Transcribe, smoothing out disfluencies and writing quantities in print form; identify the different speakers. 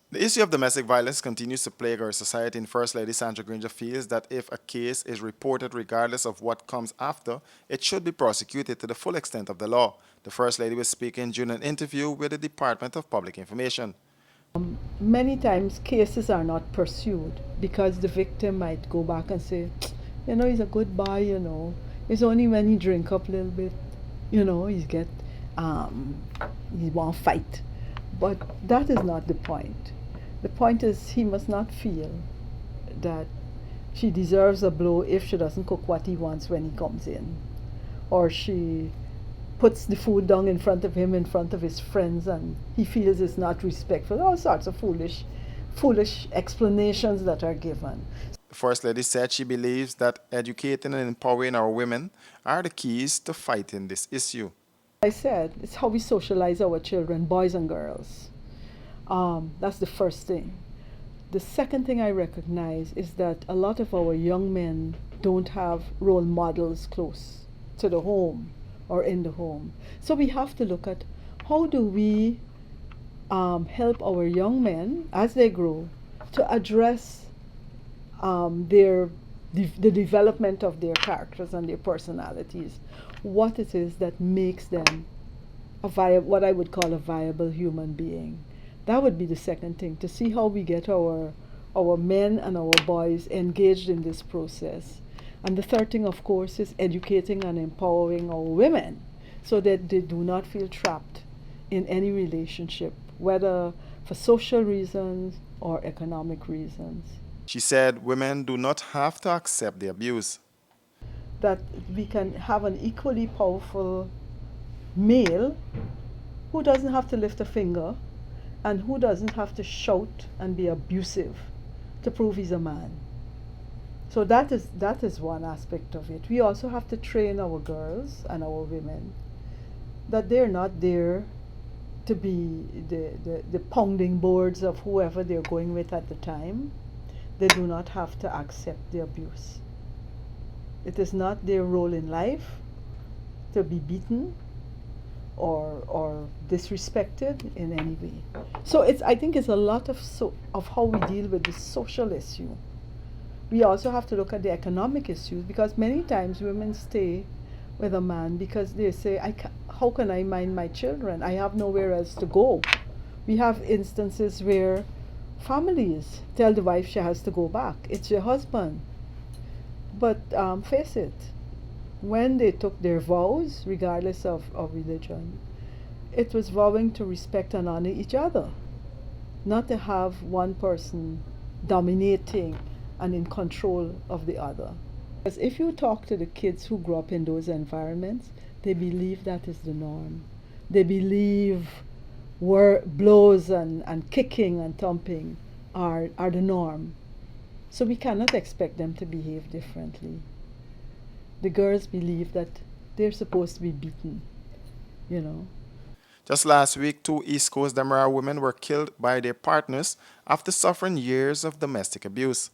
Speaker 1: The issue of domestic violence continues to plague our society, and First Lady Sandra Granger feels that if a case is reported regardless of what comes after, it should be prosecuted to the full extent of the law. The First Lady was speaking during an interview with the Department of Public Information.
Speaker 2: Many times cases are not pursued because the victim might go back and say, he's a good boy, It's only when he drink up a little bit, um, he won't fight. But that is not the point. The point is he must not feel that she deserves a blow if she doesn't cook what he wants when he comes in, or she puts the food down in front of him in front of his friends and he feels it's not respectful. All sorts of foolish explanations that are given.
Speaker 1: The First Lady said she believes that educating and empowering our women are the keys to fighting this issue.
Speaker 2: I said it's how we socialize our children, boys and girls. That's the first thing. The second thing I recognize is that a lot of our young men don't have role models close to the home or in the home. So we have to look at how do we help our young men as they grow to address the development of their characters and their personalities, what it is that makes them what I would call a viable human being. That would be the second thing, to see how we get our men and our boys engaged in this process. And the third thing, of course, is educating and empowering our women so that they do not feel trapped in any relationship, whether for social reasons or economic reasons.
Speaker 1: She said women do not have to accept the abuse.
Speaker 2: That we can have an equally powerful male who doesn't have to lift a finger and who doesn't have to shout and be abusive to prove he's a man. So that is one aspect of it. We also have to train our girls and our women that they're not there to be the pounding boards of whoever they're going with at the time. They do not have to accept the abuse. It is not their role in life to be beaten or disrespected in any way. So I think it's a lot of how we deal with the social issue. We also have to look at the economic issues because many times women stay with a man because they say, how can I mind my children? I have nowhere else to go. We have instances where families tell the wife she has to go back. It's your husband. But face it, when they took their vows, regardless of religion, it was vowing to respect and honor each other, not to have one person dominating and in control of the other. Because if you talk to the kids who grew up in those environments, they believe that is the norm. They believe blows and kicking and thumping are the norm. So we cannot expect them to behave differently. The girls believe that they're supposed to be beaten, you know.
Speaker 1: Just last week, two East Coast Damara women were killed by their partners after suffering years of domestic abuse.